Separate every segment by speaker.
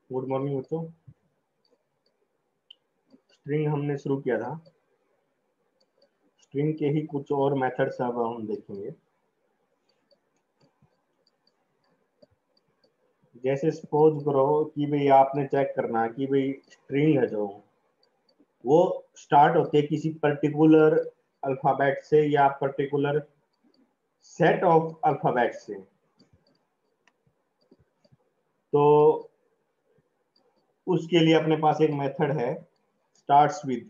Speaker 1: Good morning बच्चों। String हमने शुरू किया था। स्ट्रिंग के ही कुछ और मेथड्स अब हम देखेंगे। जैसे सपोज करो कि भाई आपने चेक करना कि भाई स्ट्रिंग है जो वो स्टार्ट होती है किसी पर्टिकुलर अल्फाबेट से या पर्टिकुलर सेट ऑफ अल्फाबेट से। तो उसके लिए अपने पास एक मेथड है स्टार्ट्स विद।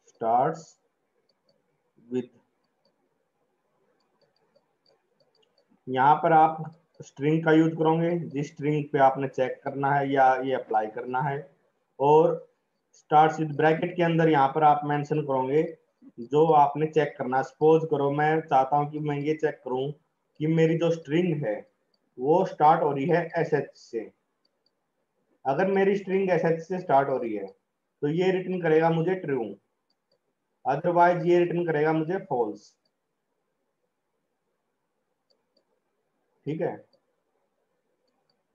Speaker 1: स्टार्ट्स विद यहाँ पर आप स्ट्रिंग का यूज करोगे जिस स्ट्रिंग पे आपने चेक करना है या ये अप्लाई करना है, और स्टार्ट्स विद ब्रैकेट के अंदर यहाँ पर आप मेंशन करोगे जो आपने चेक करना। सपोज करो मैं चाहता हूँ कि मैं ये चेक करूँ कि मेरी जो स्ट्रिंग है वो स्टार्ट हो रही है एस एच से। अगर मेरी स्ट्रिंग एस एच से स्टार्ट हो रही है तो ये रिटर्न करेगा मुझे ट्रू, अदरवाइज ये रिटर्न करेगा मुझे फॉल्स। ठीक है,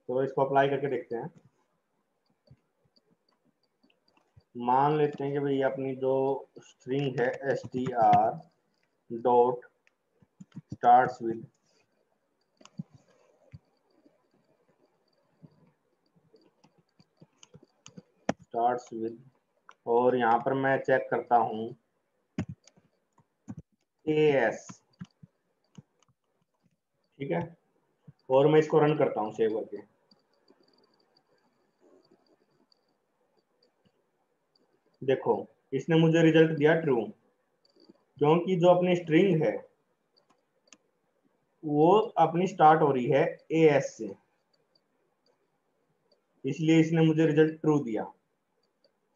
Speaker 1: तो इसको अप्लाई करके देखते हैं। मान लेते हैं कि भाई अपनी जो स्ट्रिंग है S T R dot starts with और यहाँ पर मैं चेक करता हूँ ए एस। ठीक है, और मैं इसको रन करता हूँ सेव करके। देखो इसने मुझे रिजल्ट दिया ट्रू, क्योंकि जो अपनी स्ट्रिंग है वो अपनी स्टार्ट हो रही है ए एस से, इसलिए इसने मुझे रिजल्ट ट्रू दिया।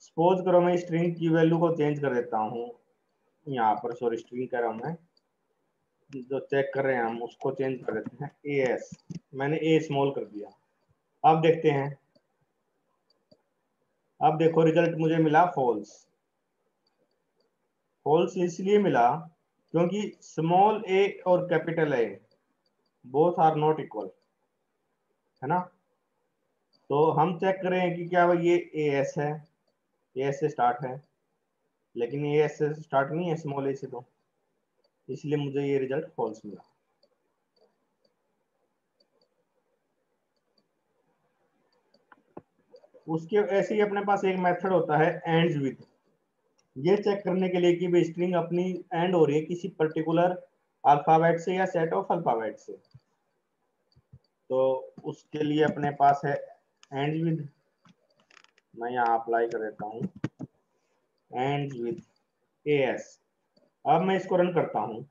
Speaker 1: सपोज करो मैं स्ट्रिंग की वैल्यू को चेंज कर देता हूँ, यहाँ पर सॉरी स्ट्रिंग कह रहा हूँ मैं, जो चेक कर रहे हैं हम उसको चेंज कर देते हैं ए एस। मैंने ए स्मॉल कर दिया। अब देखते हैं, अब देखो रिजल्ट मुझे मिला फॉल्स। फॉल्स इसलिए मिला क्योंकि स्मॉल ए और capital A both are not equal, है ना। तो हम चेक कर रहे हैं कि क्या ये ए एस है, ए एस से स्टार्ट है, लेकिन ए एस से स्टार्ट नहीं है स्मॉल ए से, तो इसलिए मुझे ये रिजल्ट फॉल्स मिला। उसके ऐसे ही अपने पास एक मेथड होता है एंड्स विद। ये चेक करने के लिए कि भाई स्ट्रिंग अपनी एंड हो रही है किसी पर्टिकुलर अल्फाबेट से या सेट ऑफ अल्फाबेट से। तो उसके लिए अपने पास है एंड विद। मैं यहाँ अप्लाई कर देता हूँ एंड विद ए एस। अब मैं इसको रन करता हूँ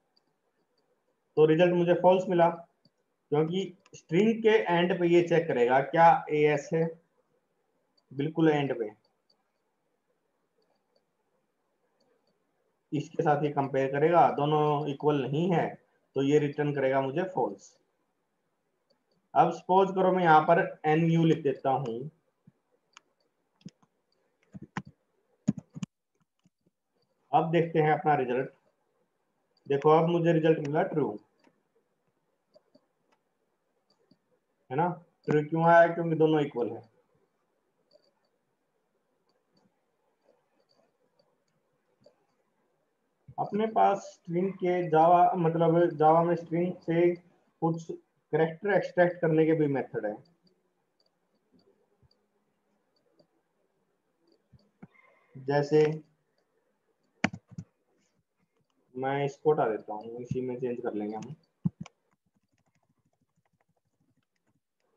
Speaker 1: तो रिजल्ट मुझे फॉल्स मिला, क्योंकि स्ट्रिंग के एंड पे ये चेक करेगा क्या ए एस है, बिल्कुल एंड पे। इसके साथ ये कंपेयर करेगा, दोनों इक्वल नहीं है तो ये रिटर्न करेगा मुझे फॉल्स। अब सपोज करो मैं यहाँ पर एन यू लिख देता हूँ। अब देखते हैं अपना रिजल्ट। देखो अब मुझे रिजल्ट मिला ट्रू, है ना। ट्रू क्यों आया, क्योंकि दोनों इक्वल है। अपने पास स्ट्रिंग के जावा मतलब जावा में स्ट्रिंग से कुछ कैरेक्टर एक्सट्रैक्ट करने के भी मेथड है। जैसे मैं इसको हटा देता हूँ, इसी में चेंज कर लेंगे हम।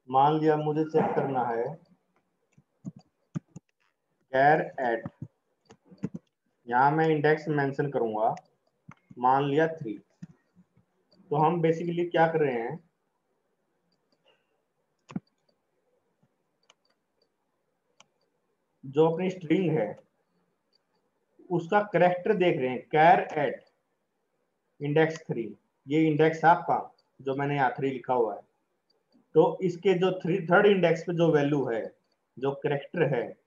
Speaker 1: मान लिया मुझे चेक करना है कैर एट, यहाँ मैं इंडेक्स मेंशन करूंगा, मान लिया 3। तो हम बेसिकली क्या कर रहे हैं, जो अपनी स्ट्रिंग है उसका करेक्टर देख रहे हैं कैर एट इंडेक्स 3। ये इंडेक्स है आपका, जो मैंने यहाँ 3 लिखा हुआ है। तो इसके जो थर्ड इंडेक्स पे जो वैल्यू है, जो करेक्टर है,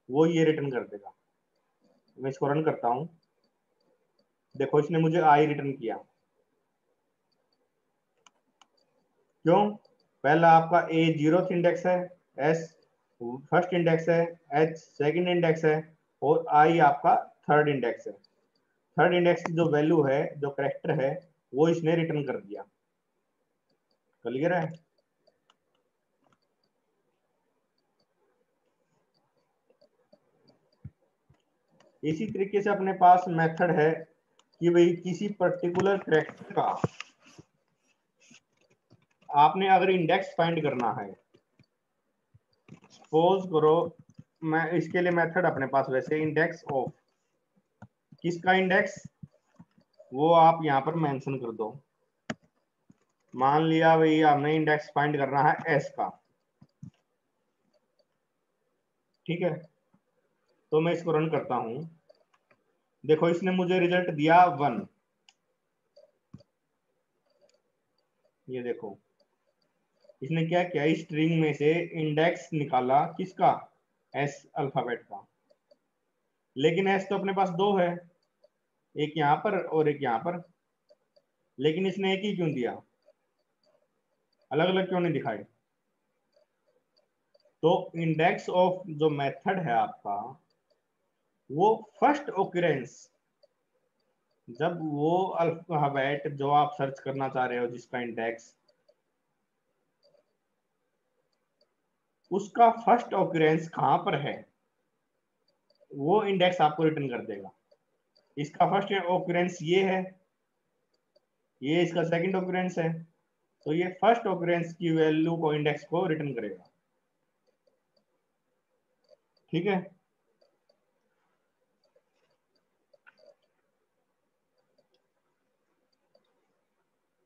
Speaker 1: वो ये रिटर्न कर देगा। मैं इसको रन करता हूँ। देखो इसने मुझे आई रिटर्न किया। क्यों? पहला आपका ए 0th इंडेक्स है, एस फर्स्ट इंडेक्स है, एच सेकंड इंडेक्स है और आई आपका थर्ड इंडेक्स है। थर्ड इंडेक्स की जो वैल्यू है, जो करेक्टर है, वो इसने रिटर्न कर दिया। क्लियर है? इसी तरीके से अपने पास मेथड है कि भाई किसी पर्टिकुलर करेक्टर का आपने अगर इंडेक्स फाइंड करना है, सपोज करो, मैं इसके लिए मेथड अपने पास वैसे इंडेक्स ऑफ, किसका इंडेक्स, वो आप यहाँ पर मेंशन कर दो। मान लिया भाई हमने इंडेक्स फाइंड करना है एस का, ठीक है, तो मैं इसको रन करता हूं। देखो इसने मुझे रिजल्ट दिया 1। ये देखो इसने क्या किया, इस स्ट्रिंग में से इंडेक्स निकाला, किसका, एस अल्फाबेट का। लेकिन एस तो अपने पास दो है, एक यहाँ पर और एक यहाँ पर, लेकिन इसने एक ही क्यों दिया, अलग अलग क्यों नहीं दिखाए? तो इंडेक्स ऑफ जो मेथड है आपका, वो फर्स्ट ओकरेंस, जब वो अल्फाबेट जो आप सर्च करना चाह रहे हो जिसका इंडेक्स, उसका फर्स्ट ऑकरेंस कहां पर है, वो इंडेक्स आपको रिटर्न कर देगा। इसका फर्स्ट ऑकरेंस ये है, ये इसका सेकंड ऑकरेंस है, तो ये फर्स्ट ऑकरेंस की वैल्यू को, इंडेक्स को रिटर्न करेगा। ठीक है?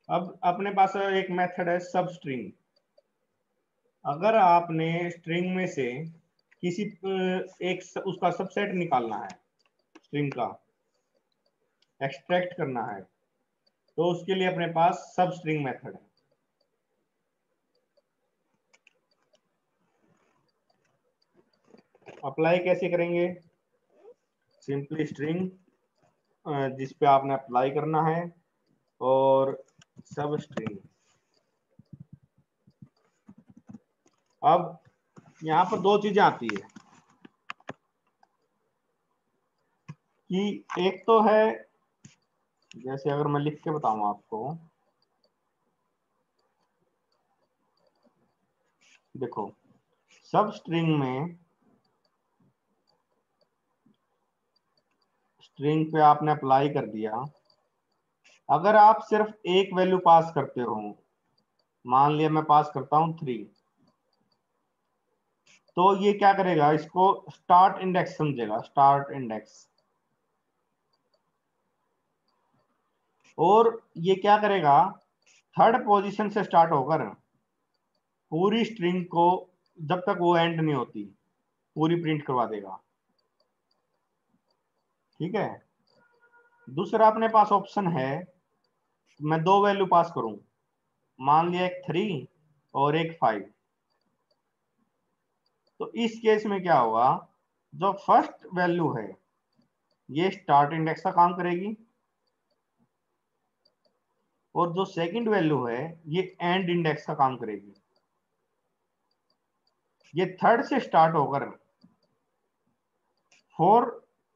Speaker 1: अब अपने पास एक मेथड है सब स्ट्रिंग। अगर आपने स्ट्रिंग में से किसी एक उसका सबसेट निकालना है, स्ट्रिंग का एक्सट्रैक्ट करना है, तो उसके लिए अपने पास सब स्ट्रिंग मेथड है। अप्लाई कैसे करेंगे? सिंपली स्ट्रिंग जिस पे आपने अप्लाई करना है और सब स्ट्रिंग। अब यहाँ पर दो चीजें आती है कि एक तो है, जैसे अगर मैं लिख के बताऊं आपको, देखो सब स्ट्रिंग में, स्ट्रिंग पे आपने अप्लाई कर दिया, अगर आप सिर्फ एक वैल्यू पास करते हो, मान लिया मैं पास करता हूं 3, तो ये क्या करेगा, इसको स्टार्ट इंडेक्स समझेगा, स्टार्ट इंडेक्स। और ये क्या करेगा, थर्ड पोजीशन से स्टार्ट होकर पूरी स्ट्रिंग को, जब तक वो एंड नहीं होती, पूरी प्रिंट करवा देगा। ठीक है? दूसरा अपने पास ऑप्शन है, मैं दो वैल्यू पास करूं, मान लिया एक 3 और एक 5। तो इस केस में क्या होगा, जो फर्स्ट वैल्यू है ये स्टार्ट इंडेक्स का काम करेगी, और जो सेकंड वैल्यू है ये एंड इंडेक्स का काम करेगी। ये थर्ड से स्टार्ट होकर 4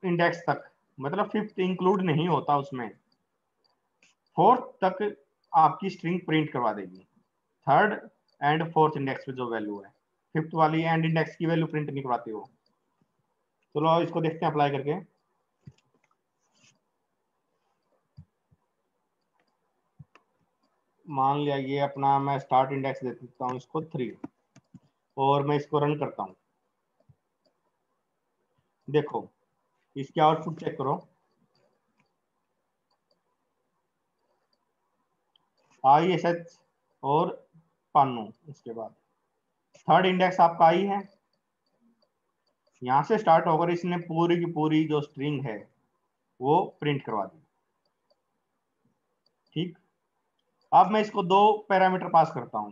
Speaker 1: इंडेक्स तक, मतलब 5th इंक्लूड नहीं होता उसमें, 4th तक आपकी स्ट्रिंग प्रिंट करवा देगी। थर्ड एंड फोर्थ इंडेक्स पे जो वैल्यू है, 5th वाली एंड इंडेक्स की वैल्यू प्रिंट नहीं करवाती वो। चलो इसको देखते हैं अप्लाई करके। मान लिया ये अपना, मैं स्टार्ट इंडेक्स दे देता हूँ इसको 3 और मैं इसको रन करता हूँ। देखो इसके आउटपुट चेक करो, ISH और पानू। इसके बाद थर्ड इंडेक्स आपका आई है, यहां से स्टार्ट होकर इसने पूरी की पूरी जो स्ट्रिंग है वो प्रिंट करवा दी। ठीक, अब मैं इसको दो पैरामीटर पास करता हूं।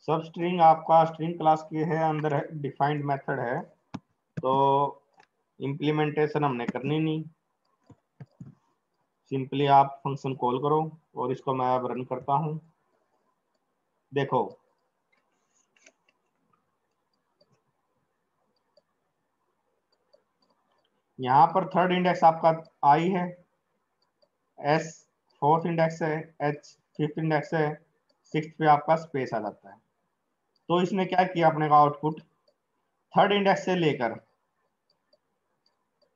Speaker 1: सब स्ट्रिंग आपका स्ट्रिंग क्लास के है, अंदर है डिफाइंड मेथड है, तो इम्प्लीमेंटेशन हमने करनी नहीं, सिंपली आप फंक्शन कॉल करो और इसको मैं अब रन करता हूं। देखो यहाँ पर थर्ड इंडेक्स आपका आई है, एस फोर्थ इंडेक्स है, एच फिफ्थ इंडेक्स है, सिक्स पे आपका स्पेस आ जाता है। तो इसने क्या किया, अपने का आउटपुट थर्ड इंडेक्स से लेकर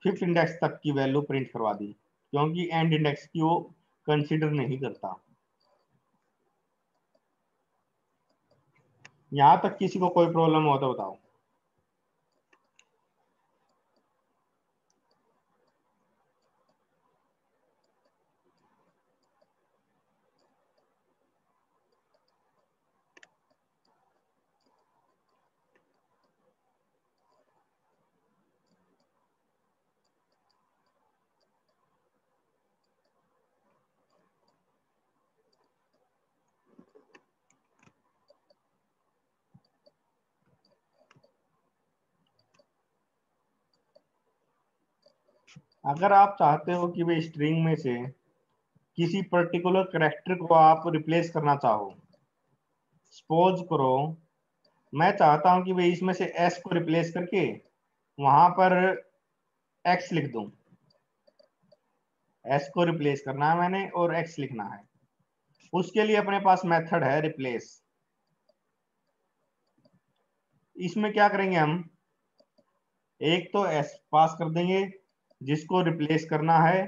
Speaker 1: फिफ्थ इंडेक्स तक की वैल्यू प्रिंट करवा दी, क्योंकि एंड इंडेक्स की वो कंसीडर नहीं करता। यहां तक किसी को कोई प्रॉब्लम हो तो बताओ। अगर आप चाहते हो कि भाई स्ट्रिंग में से किसी पर्टिकुलर कैरेक्टर को आप रिप्लेस करना चाहो, सपोज करो मैं चाहता हूं कि भाई इसमें से एस को रिप्लेस करके वहां पर एक्स लिख दूं। एस को रिप्लेस करना है मैंने और एक्स लिखना है। उसके लिए अपने पास मेथड है रिप्लेस। इसमें क्या करेंगे हम, एक तो एस पास कर देंगे जिसको रिप्लेस करना है,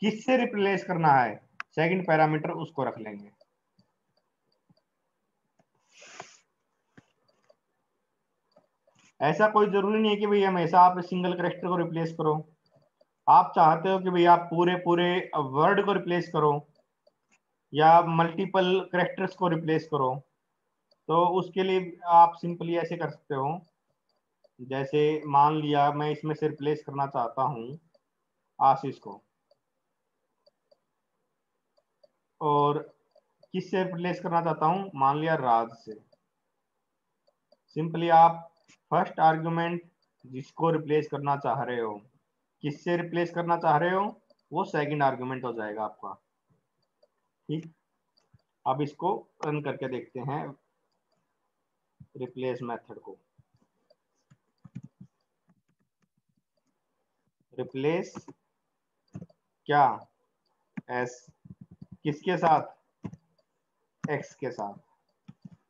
Speaker 1: किससे रिप्लेस करना है सेकंड पैरामीटर उसको रख लेंगे। ऐसा कोई जरूरी नहीं है कि भाई हमेशा आप सिंगल कैरेक्टर को रिप्लेस करो। आप चाहते हो कि भाई आप पूरे पूरे वर्ड को रिप्लेस करो या मल्टीपल कैरेक्टर्स को रिप्लेस करो, तो उसके लिए आप सिंपली ऐसे कर सकते हो। जैसे मान लिया मैं इसमें से रिप्लेस करना चाहता हूं आशीष को, और किससे रिप्लेस करना चाहता हूं, मान लिया राज से। सिंपली आप फर्स्ट आर्गुमेंट जिसको रिप्लेस करना चाह रहे हो, किससे रिप्लेस करना चाह रहे हो, वो सेकंड आर्गुमेंट हो जाएगा आपका। ठीक, अब इसको रन करके देखते हैं रिप्लेस मेथड को। रिप्लेस क्या, एस किसके साथ, एक्स के साथ।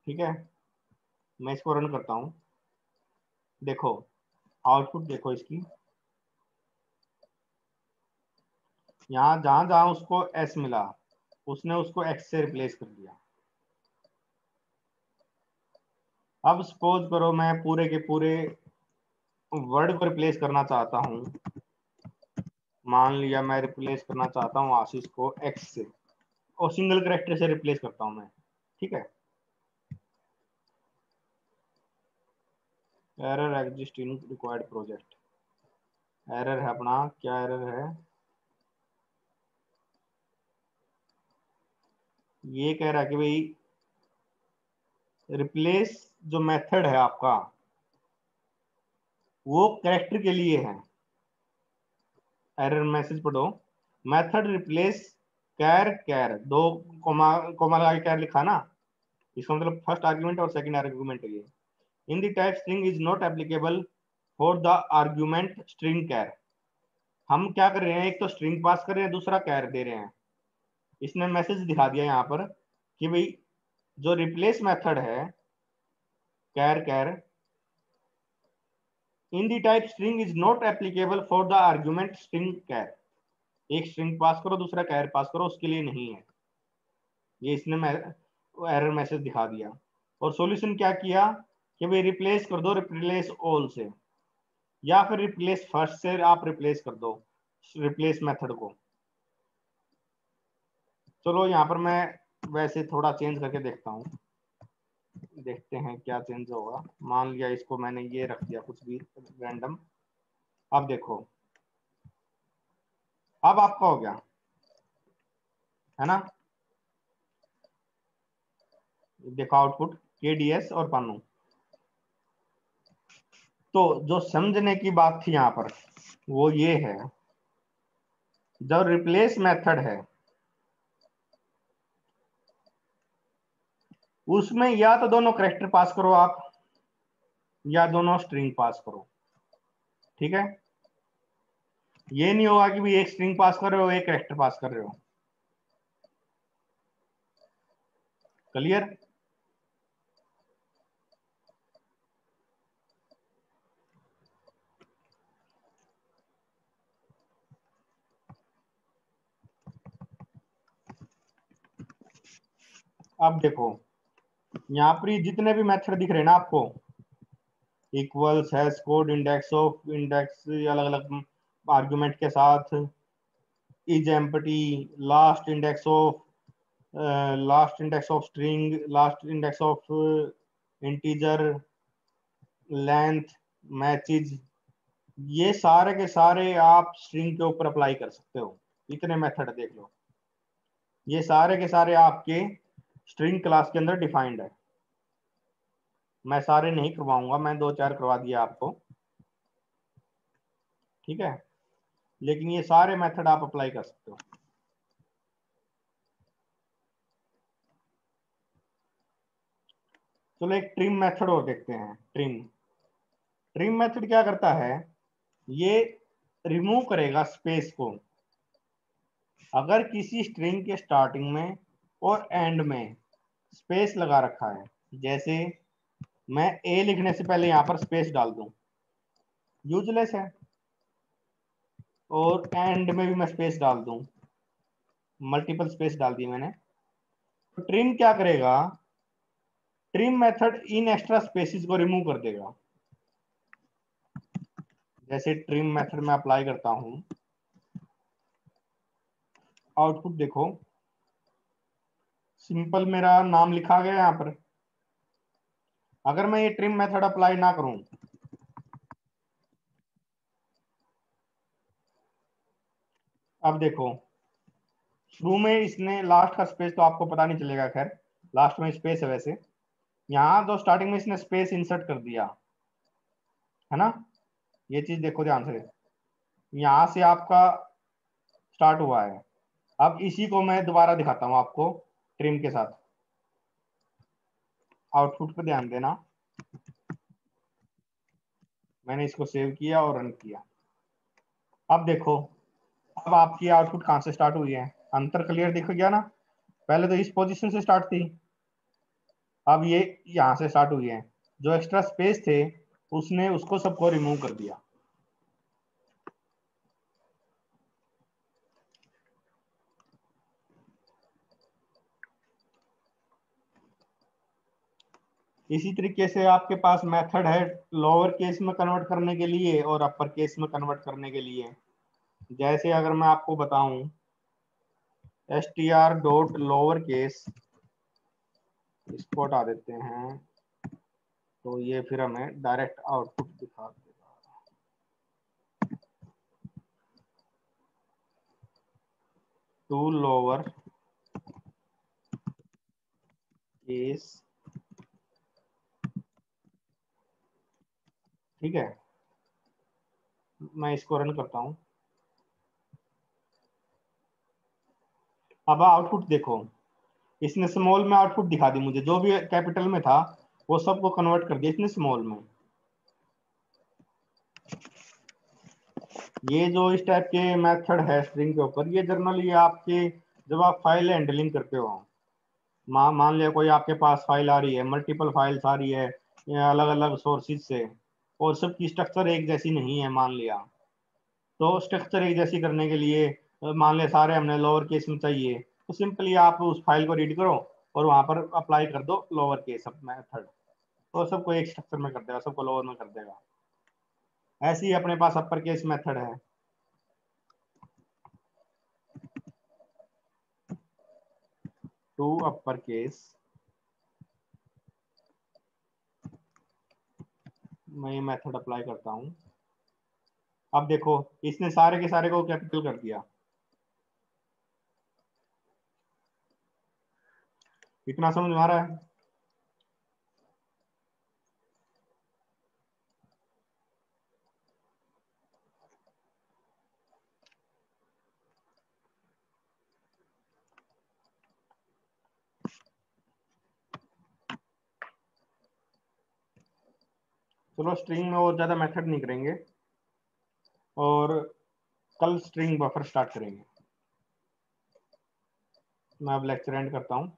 Speaker 1: ठीक है, मैं इसको रन करता हूं। देखो आउटपुट देखो इसकी, यहां जहां जहां उसको एस मिला उसने उसको एक्स से रिप्लेस कर दिया। अब सपोज करो मैं पूरे के पूरे वर्ड को रिप्लेस करना चाहता हूं। मान लिया मैं रिप्लेस करना चाहता हूं आशीष को एक्स से, और सिंगल कैरेक्टर से रिप्लेस करता हूं मैं। ठीक है, error exist in required project. Error है अपना, क्या एरर है, ये कह रहा है कि भाई रिप्लेस जो मेथड है आपका वो कैरेक्टर के लिए है। एरर मैसेज पढ़ो, मेथड रिप्लेस कैर कैर, दो कोमा कोमा लगा के कैर लिखा ना, इसका मतलब फर्स्ट आर्गुमेंट और सेकंड आर्गुमेंट है ये। In the type string is not applicable for the argument string char. हम क्या कर रहे हैं, एक तो स्ट्रिंग पास कर रहे हैं, दूसरा कैर दे रहे हैं। इसने मैसेज दिखा दिया यहाँ पर कि भाई जो रिप्लेस मेथड है char char, in the type string is not applicable for the argument string char. एक स्ट्रिंग पास करो दूसरा कैर पास करो, उसके लिए नहीं है। ये इसने एरर मैसेज दिखा दिया। और सॉल्यूशन क्या किया कि भाई रिप्लेस कर दो रिप्लेस ऑल से, या फिर रिप्लेस फर्स्ट से आप रिप्लेस कर दो रिप्लेस मेथड को। चलो यहाँ पर मैं वैसे थोड़ा चेंज करके देखता हूँ, देखते हैं क्या चेंज होगा। मान लिया इसको मैंने ये रख दिया कुछ भी रैंडम। अब देखो, अब आपका हो गया है ना। देखो आउटपुट केडीएस और पानू। तो जो समझने की बात थी यहाँ पर वो ये है, जो रिप्लेस मेथड है उसमें या तो दोनों कैरेक्टर पास करो आप, या दोनों स्ट्रिंग पास करो। ठीक है, ये नहीं होगा कि भी एक स्ट्रिंग पास कर रहे हो एक कैरेक्टर पास कर रहे हो। क्लियर? अब देखो यहाँ पर जितने भी मेथड दिख रहे हैं ना आपको, equals, hash code, index of, index अलग अलग आर्गुमेंट के साथ, is empty, last index of, last index of string, last index of integer, length, matches, ये सारे के सारे आप स्ट्रिंग के ऊपर अप्लाई कर सकते हो। इतने मेथड देख लो, ये सारे के सारे आपके स्ट्रिंग क्लास के अंदर डिफाइंड है। मैं सारे नहीं करवाऊंगा, मैं दो चार करवा दिया आपको। ठीक है, लेकिन ये सारे मेथड आप अप्लाई कर सकते हो। चलो एक ट्रिम मेथड और देखते हैं। ट्रिम, ट्रिम मेथड क्या करता है, ये रिमूव करेगा स्पेस को। अगर किसी स्ट्रिंग के स्टार्टिंग में और एंड में स्पेस लगा रखा है, जैसे मैं ए लिखने से पहले यहां पर स्पेस डाल दूं, यूजलेस है। और एंड में भी मैं स्पेस डाल दूं, मल्टीपल स्पेस डाल दी मैंने, तो ट्रिम क्या करेगा, ट्रिम मेथड इन एक्स्ट्रा स्पेसिस को रिमूव कर देगा। जैसे ट्रिम मेथड में अप्लाई करता हूं, आउटपुट देखो, सिंपल मेरा नाम लिखा गया यहां पर। अगर मैं ये ट्रिम मेथड अप्लाई ना करूं, अब देखो शुरू में इसने लास्ट का स्पेस तो आपको पता नहीं चलेगा, खैर लास्ट में स्पेस है वैसे। यहाँ तो स्टार्टिंग में इसने स्पेस इंसर्ट कर दिया है ना, ये चीज देखो ध्यान से, यहाँ से आपका स्टार्ट हुआ है। अब इसी को मैं दोबारा दिखाता हूँ आपको ट्रिम के साथ। आउटपुट पे ध्यान देना, मैंने इसको सेव किया और रन किया। अब देखो, अब आपकी आउटपुट कहाँ से स्टार्ट हुई है, अंतर क्लियर दिख गया ना। पहले तो इस पोजीशन से स्टार्ट थी, अब ये यहाँ से स्टार्ट हुई है। जो एक्स्ट्रा स्पेस थे उसने उसको सबको रिमूव कर दिया। इसी तरीके से आपके पास मेथड है लोअर केस में कन्वर्ट करने के लिए और अपर केस में कन्वर्ट करने के लिए। जैसे अगर मैं आपको बताऊं str डॉट लोअर केस, इसको हटा देते हैं तो ये फिर हमें डायरेक्ट आउटपुट दिखा देगा। टू लोअर केस, ठीक है, मैं इसको रन करता हूं। अब आउटपुट देखो, इसने स्मॉल में आउटपुट दिखा दी मुझे, जो भी कैपिटल में था वो सबको कन्वर्ट कर दिया इसने स्मॉल में। ये जो इस टाइप के मेथड है स्ट्रिंग के ऊपर, ये जनरली आपके जब आप फाइल हैंडलिंग करते हो, मान लिया कोई आपके पास फाइल आ रही है, मल्टीपल फाइल्स आ रही है अलग अलग सोर्सेज से, और सबकी स्ट्रक्चर एक जैसी नहीं है मान लिया, तो स्ट्रक्चर एक जैसी करने के लिए मान लिया सारे हमने लोअर केस में चाहिए, तो सिंपली आप उस फाइल को रीड करो और वहां पर अप्लाई कर दो लोअर केस मेथड, तो सबको एक स्ट्रक्चर में कर देगा, सबको लोअर में कर देगा। ऐसे ही अपने पास अपर केस मेथड है। टू अपर केस, मैं ये मेथड अप्लाई करता हूँ। अब देखो इसने सारे के सारे को कैपिटल कर दिया। इतना समझ में आ रहा है? चलो स्ट्रिंग में और ज़्यादा मेथड नहीं करेंगे और कल स्ट्रिंग बफर स्टार्ट करेंगे। मैं अब लेक्चर एंड करता हूँ।